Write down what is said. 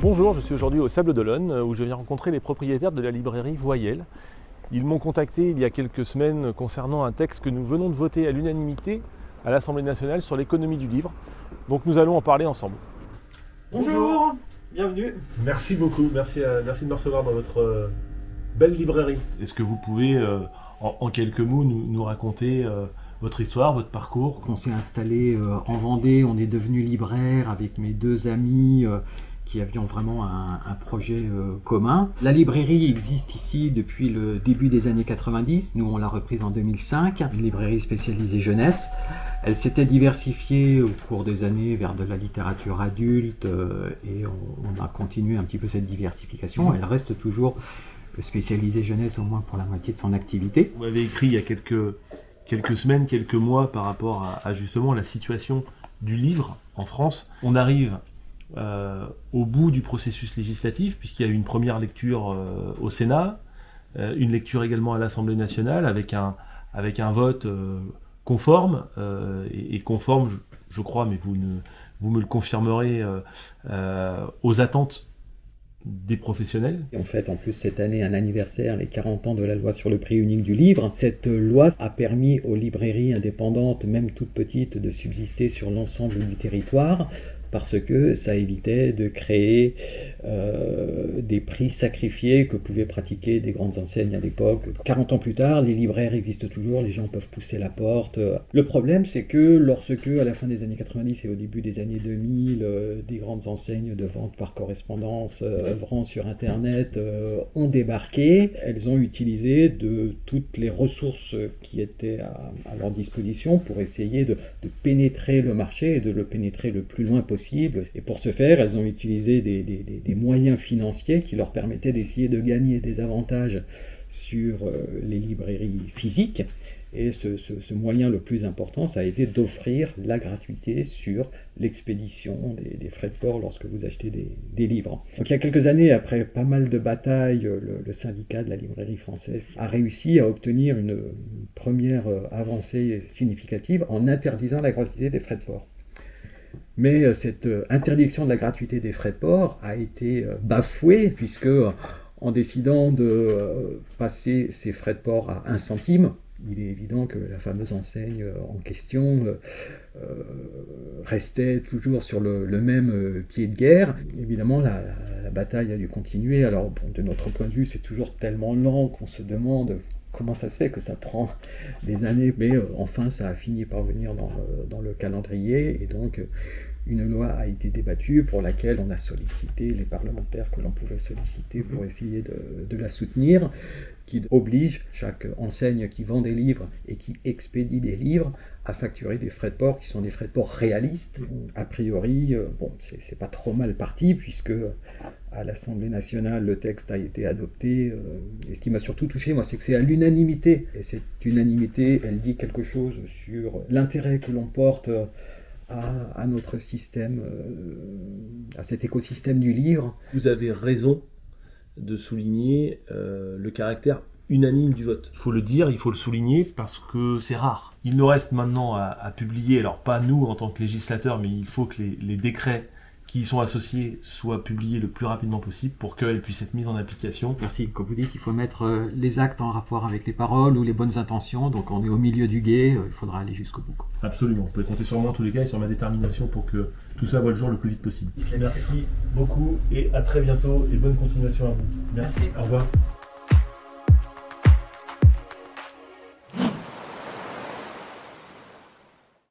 Bonjour, je suis aujourd'hui au Sable d'Olonne où je viens rencontrer les propriétaires de la librairie Voyelle. Ils m'ont contacté il y a quelques semaines concernant un texte que nous venons de voter à l'unanimité à l'Assemblée nationale sur l'économie du livre. Donc nous allons en parler ensemble. Bonjour, bienvenue. Merci beaucoup, merci de me recevoir dans votre belle librairie. Est-ce que vous pouvez en quelques mots nous raconter votre histoire, votre parcours? On s'est installé en Vendée, on est devenu libraire avec mes deux amis qui avions vraiment un projet commun. La librairie existe ici depuis le début des années 90, nous on l'a reprise en 2005, une librairie spécialisée jeunesse. Elle s'était diversifiée au cours des années vers de la littérature adulte et on a continué un petit peu cette diversification. Elle reste toujours spécialisée jeunesse au moins pour la moitié de son activité. Vous m'avez écrit il y a quelques semaines, quelques mois par rapport à justement la situation du livre en France. On arrive au bout du processus législatif puisqu'il y a eu une première lecture au Sénat, une lecture également à l'Assemblée nationale avec un vote conforme et conforme, je crois, mais vous me le confirmerez, aux attentes des professionnels. On fête en plus cette année un anniversaire, les 40 ans de la loi sur le prix unique du livre. Cette loi a permis aux librairies indépendantes, même toutes petites, de subsister sur l'ensemble du territoire parce que ça évitait de créer des prix sacrifiés que pouvaient pratiquer des grandes enseignes à l'époque. 40 ans plus tard, les libraires existent toujours, les gens peuvent pousser la porte. Le problème, c'est que lorsque, à la fin des années 90 et au début des années 2000, des grandes enseignes de vente par correspondance œuvrant sur Internet ont débarqué, elles ont utilisé de toutes les ressources qui étaient à leur disposition pour essayer de pénétrer le marché et de le pénétrer le plus loin possible. Et pour ce faire, elles ont utilisé des moyens financiers qui leur permettaient d'essayer de gagner des avantages sur les librairies physiques. Et ce moyen le plus important, ça a été d'offrir la gratuité sur l'expédition des frais de port lorsque vous achetez des livres. Donc il y a quelques années, après pas mal de batailles, le syndicat de la librairie française a réussi à obtenir une première avancée significative en interdisant la gratuité des frais de port. Mais cette interdiction de la gratuité des frais de port a été bafouée puisque en décidant de passer ces frais de port à 1 centime, il est évident que la fameuse enseigne en question restait toujours sur le même pied de guerre. Évidemment, la bataille a dû continuer. Alors, bon, de notre point de vue, c'est toujours tellement lent qu'on se demande comment ça se fait que ça prend des années. Mais enfin, ça a fini par venir dans le calendrier. Et donc, une loi a été débattue pour laquelle on a sollicité les parlementaires que l'on pouvait solliciter pour essayer de la soutenir, qui oblige chaque enseigne qui vend des livres et qui expédie des livres à facturer des frais de port qui sont des frais de port réalistes. A priori, bon, c'est pas trop mal parti puisque à l'Assemblée nationale, le texte a été adopté. Et ce qui m'a surtout touché, moi, c'est que c'est à l'unanimité. Et cette unanimité, elle dit quelque chose sur l'intérêt que l'on porte à notre système, à cet écosystème du livre. Vous avez raison de souligner le caractère unanime du vote. Il faut le dire, il faut le souligner parce que c'est rare. Il nous reste maintenant à publier, alors pas nous en tant que législateurs, mais il faut que les décrets qui y sont associés soient publiés le plus rapidement possible pour qu'elles puissent être mises en application. Merci. Comme vous dites, il faut mettre les actes en rapport avec les paroles ou les bonnes intentions. Donc on est au milieu du gué, il faudra aller jusqu'au bout. Absolument. Vous pouvez compter sur moi en tous les cas et sur ma détermination pour que tout ça voit le jour le plus vite possible. Merci beaucoup et à très bientôt et bonne continuation à vous. Merci. Au revoir.